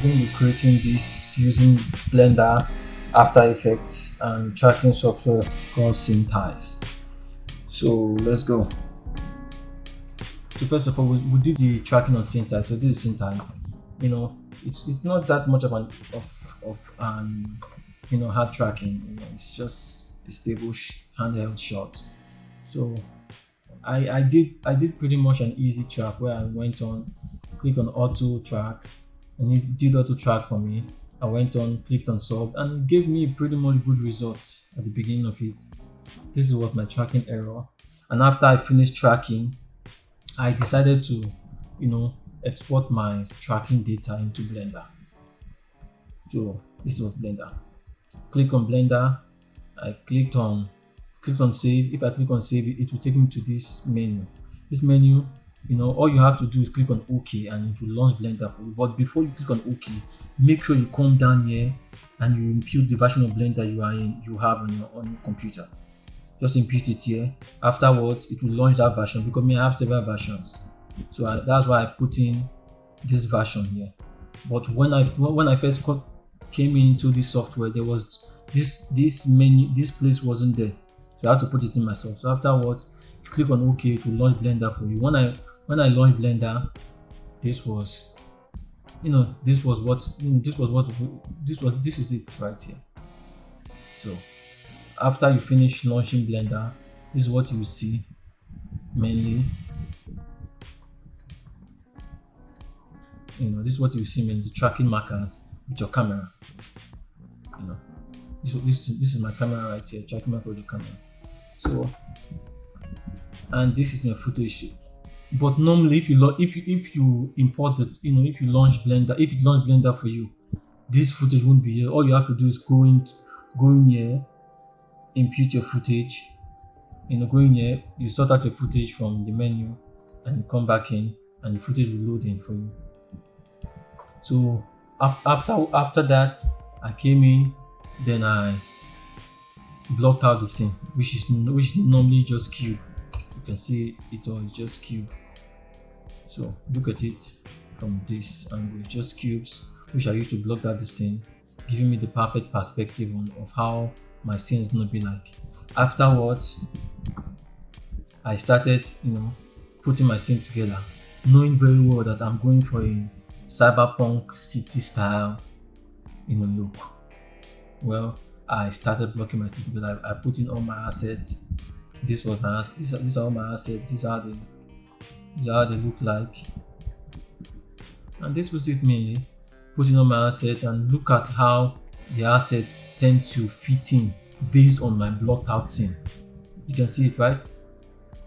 going to be creating this using Blender, After Effects, and tracking software called Syntheyes. So let's go. So first of all, we did the tracking on Syntheyes. So this is Syntheyes. It's not that much of an hard tracking. It's just a stable handheld shot. So I did pretty much an easy track where I went on, click on auto track, and it did auto track for me. I went on, clicked on sub, and it gave me pretty much good results at the beginning of it. This is what my tracking error. And after I finished tracking, I decided to, export my tracking data into Blender. So this was Blender. Click on Blender. I clicked on save. If I click on save, it will take me to this menu. This menu, all you have to do is click on OK and it will launch Blender for you. But before you click on OK, make sure you come down here and you impute the version of Blender you have on your computer. Just impute it here. Afterwards, it will launch that version because I have several versions. So that's why I put in this version here. But when I first came into this software, there was this menu, this place wasn't there. So I had to put it in myself. So afterwards, you click on OK, it will launch Blender for you. When I launched Blender, this is it right here. So after you finish launching Blender, this is what you will see mainly. This is what you will see mainly, the tracking markers with your camera. This is my camera right here, tracking marker with the camera. So, and this is my footage. But normally, if you import it, if you launch Blender for you, this footage won't be here. All you have to do is go in here, impute your footage. Go in here, you sort out your footage from the menu, and you come back in, and the footage will load in for you. So after that, I came in, then I blocked out the scene, which is normally just cube. You can see it all is just cube. So look at it from this angle, just cubes, which I used to block out the scene, giving me the perfect perspective of how my scene is going to be like. Afterwards, I started, putting my scene together, knowing very well that I'm going for a Cyberpunk City style, look. Well, I started blocking my city, but I put in all my assets. These are all my assets. These are how they look like. And this was it mainly. Putting all my assets and look at how the assets tend to fit in based on my blocked out scene. You can see it, right?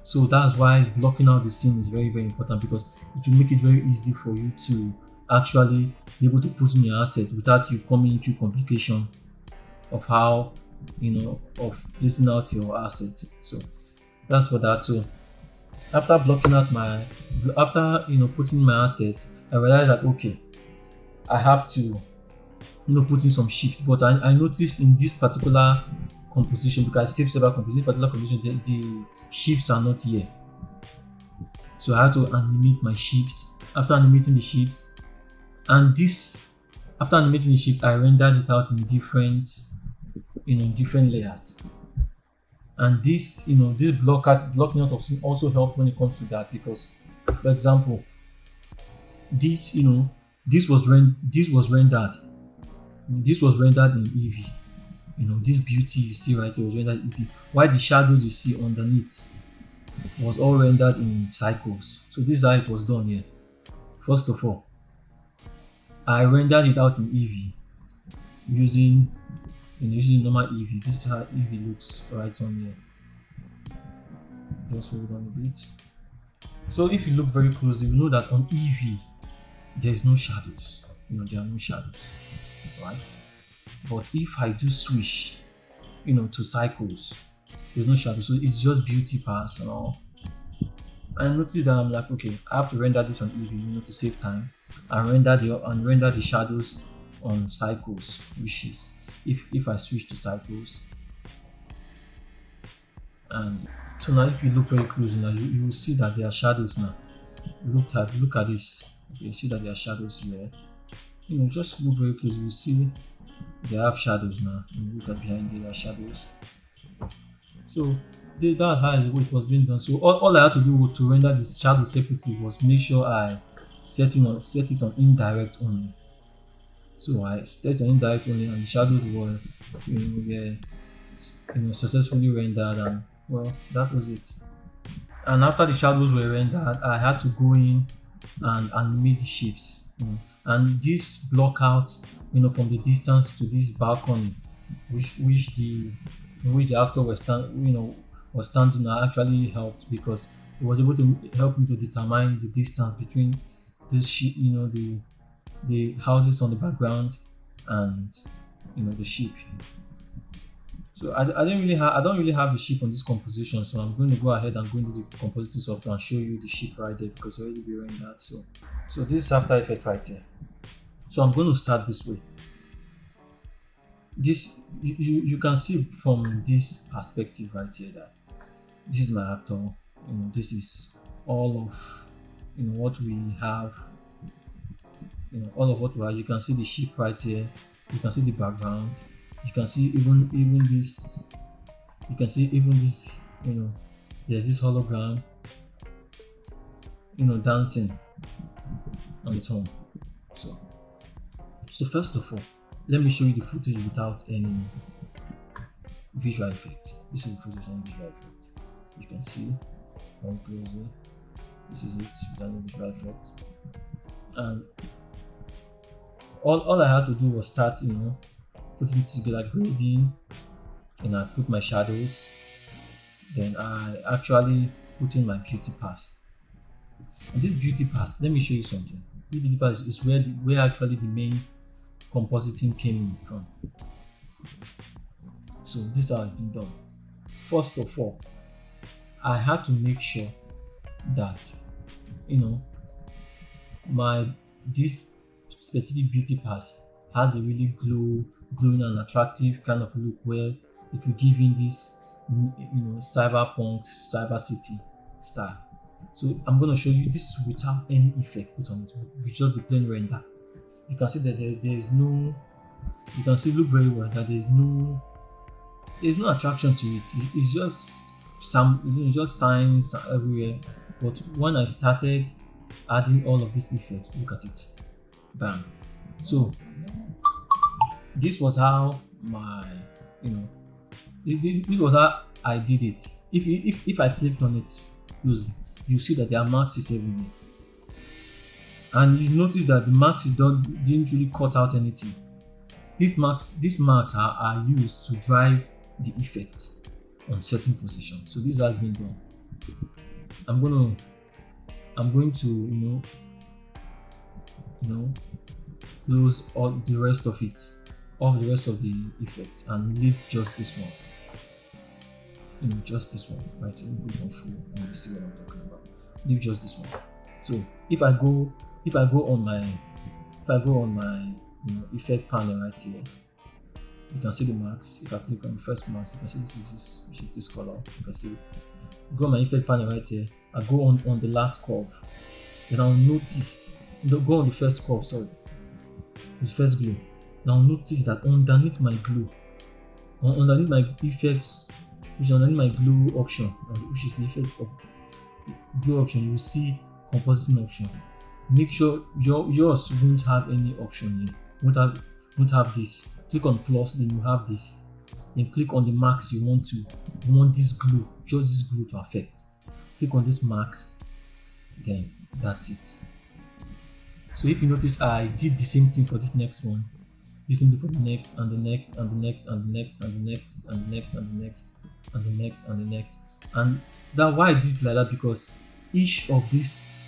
So that's why blocking out the scene is very, very important, because it will make it very easy for you to actually be able to put in your asset without you coming into complication of how of placing out your assets. So that's for that. So after blocking out putting my assets, I realized that okay, I have to put in some shapes. But I noticed in this particular composition, because I saved several compositions, particular composition, the shapes are not here. So I had to animate my shapes. After animating the shapes, after animating the shape, I rendered it out in different layers. And this blocking out of scene also helped when it comes to that, because, for example, this was rendered in Eevee. This beauty you see right here was rendered in Eevee, while the shadows you see underneath was all rendered in cycles. So this is how it was done here. First of all, I rendered it out in Eevee using normal Eevee. This is how Eevee looks right on here. Just hold on a bit. So if you look very closely, you know that on Eevee there is no shadows. There are no shadows, right? But if I do switch, to cycles, there's no shadow. So it's just beauty pass and all. I noticed that I'm like, okay, I have to render this on Eevee, to save time, and render the shadows on cycles, which is if I switch to cycles. And so now if you look very closely now, you will see that there are shadows now. Look at this. Okay, you see that there are shadows here. just look very close. You see they have shadows now. Look at behind there are shadows. So that's how it was being done. So all I had to do to render the shadow separately was make sure I set it on indirect only. So I set on indirect only, and the shadows were successfully rendered, and well, that was it. And after the shadows were rendered, I had to go in and animate the shapes. And this block out, from the distance to this balcony, which the actor was standing at, actually helped because it was able to help me to determine the distance between this sheep, the houses on the background, and the sheep. So I don't really have the sheep on this composition, so I'm going to go ahead and go into the compositing software and show you the sheep right there because I already be running that. So this is After Effects right here. So I'm going to start this way. This you can see from this perspective right here that this is my actor. This is all of what we have. All of what we have. You can see the sheep right here. You can see the background. You can see even this. You can see even this. There's this hologram. Dancing on its own. So first of all, let me show you the footage without any visual effect. This is the footage without visual effect. You can see very closely. This is it without any visual effect. And all I had to do was start, putting together grading, and I put my shadows. Then I actually put in my beauty pass. And this beauty pass, let me show you something. This beauty pass is where actually the main compositing came in from. So this is how it's been done. First of all, I had to make sure that this specific beauty pass has a really glowing and attractive kind of look where it will give in this cyberpunk cyber city style. So I'm going to show you this without any effect put on it, with just the plain render. You can see that there is no, you can see look very well that there's no attraction to it. It's just just signs everywhere. But when I started adding all of these effects, look at it, bam. So this was how this was how I did it. If I clicked on it closely, you see that there are marks everywhere. And you notice that the marks didn't really cut out anything. These marks are used to drive the effect on certain position. So this has been done. I'm going to close all the rest of it, all the rest of the effect, and leave just this one. Just this one, right? Let me put it on full and you see what I'm talking about. Leave just this one. So if I go on my effect panel right here, you can see the marks. If I click on the first marks, you can see which is this color. You can see. Go on my effect panel right here. I go on the last curve. Then I'll notice. Go on the first curve. Sorry, the first glue. Now notice that underneath my glue, underneath my effects, which is underneath my glue option, which is the effect of glue option, you will see compositing option. Make sure yours won't have any option here. Won't have this. Click on plus, then you have this. Then click on the marks you want this glue, just this glue to affect. Click on this marks, then that's it. So if you notice, I did the same thing for this next one. The same thing for the next, and the next, and the next, and the next, and the next, and the next, and the next, and the next, and the next. And that why I did it like that, because each of these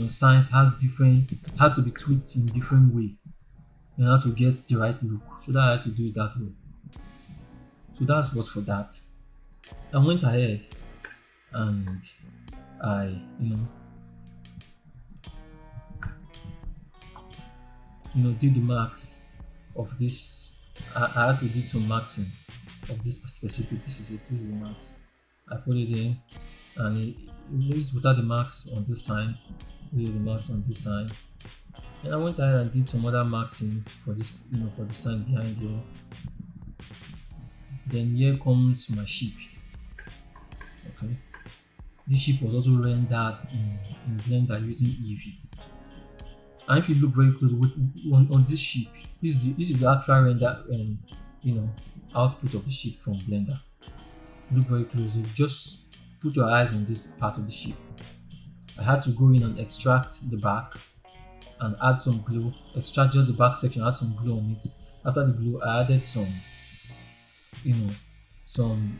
signs had to be tweaked in different way in order to get the right look. So that I had to do it that way. So that was for that. I went ahead and I did the marks of this. I had to do some marking of this specific. This is it. This is the marks. I put it in, and it is without the marks on this side. The marks on this side. And I went ahead and did some other marking for this, for the sign behind here. Then here comes my ship. Okay, this ship was also rendered in Blender using Eevee. And if you look very close on this ship, this is the actual render, output of the ship from Blender. Look very closely. Just put your eyes on this part of the ship. I had to go in and extract the back and add some glue. Extract just the back section, add some glue on it. After the glue, I added some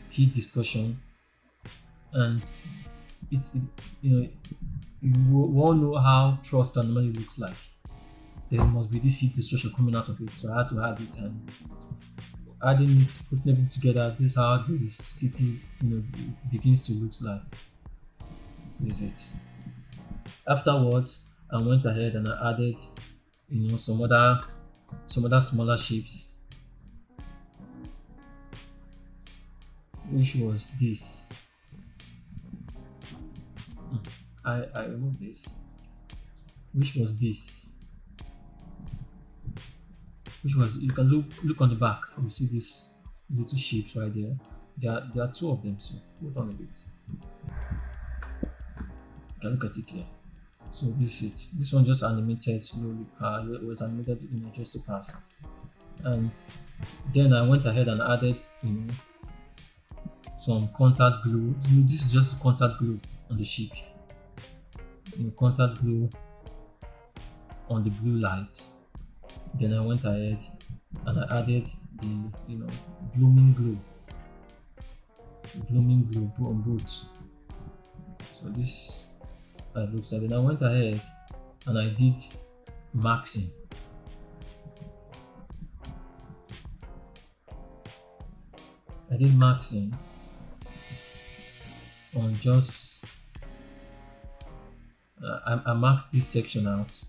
heat distortion, and you all know how thrust normally looks like. There must be this heat distortion coming out of it, so I had to add it, and adding it, putting everything together. This is how the city begins to look like. This is it. Afterwards, I went ahead and I added some other smaller shapes, which was this. I removed this, which was this, which was, you can look on the back, you see these little shapes right there. There are two of them, so hold on a bit. You can look at it here. So this is it. This one just animated slowly. It was animated just to pass. And then I went ahead and added some contact glue. This is just contact glue on the ship. Contact glue on the blue light. Then I went ahead and I added the blooming glue on both. So this looks like. Then I went ahead and I did maxing. I did maxing on just I maxed this section out.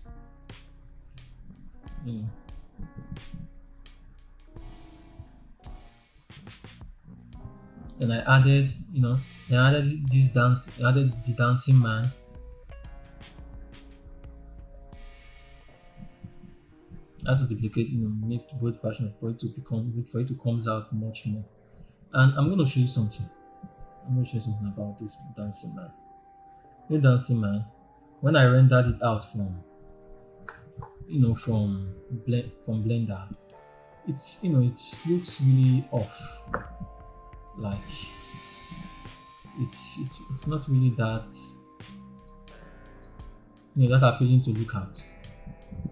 Then I added, this dance. I added the dancing man. I had to duplicate, make both versions for it to comes out much more. And I'm going to show you something. I'm going to show you something about this dancing man. The dancing man, when I rendered it out from Blender, it looks really off. Like it's not really that that appealing to look at.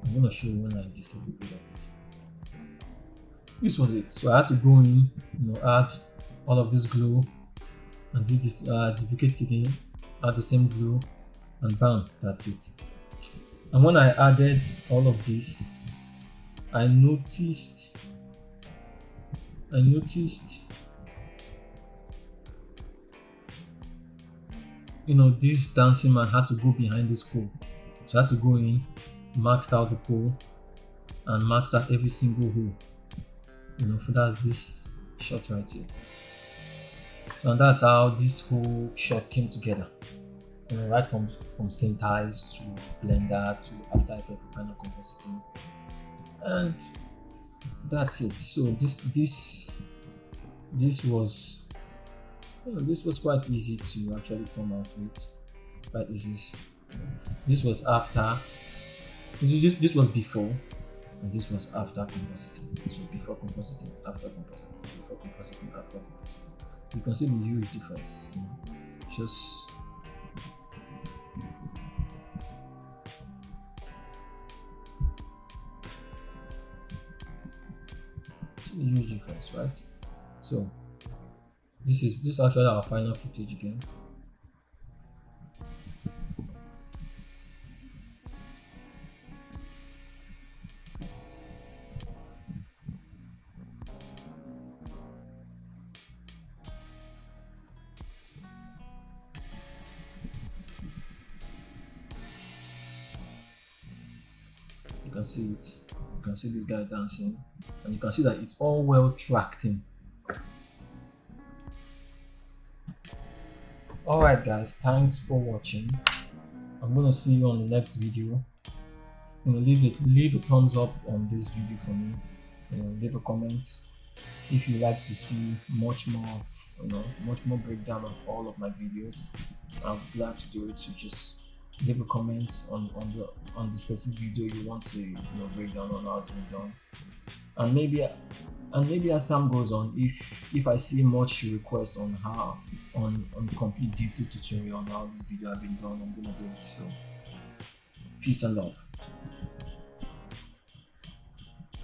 I'm gonna show you when I disable it of it. This was it. So I had to go in, add all of this glue and do this duplicate it again, add the same glue, and bam, that's it. And when I added all of this, I noticed this dancing man had to go behind this pole. So I had to go in, maxed out the pole, and maxed out every single hole. So that's this shot right here. So that's how this whole shot came together. Right from Syntheyes to Blender to After Effects for final compositing, and that's it. So this was quite easy to actually come out with. Quite easy. This was after. This was before, and this was after compositing. So before compositing, after compositing, before compositing, after compositing. You can see the huge difference. Just a huge difference, right? So this is actually our final footage again. You can see it. You can see this guy dancing, and you can see that it's all well tracked in. Alright guys, thanks for watching. I'm gonna see you on the next video. leave a thumbs up on this video for me. Leave a comment if you like to see much more of much more breakdown of all of my videos. I'm glad to do it. So just leave a comment on the specific video you want to break down on how it's been done, and maybe as time goes on, if I see much request on how on complete detailed tutorial on how this video have been done, I'm gonna do it. So peace and love.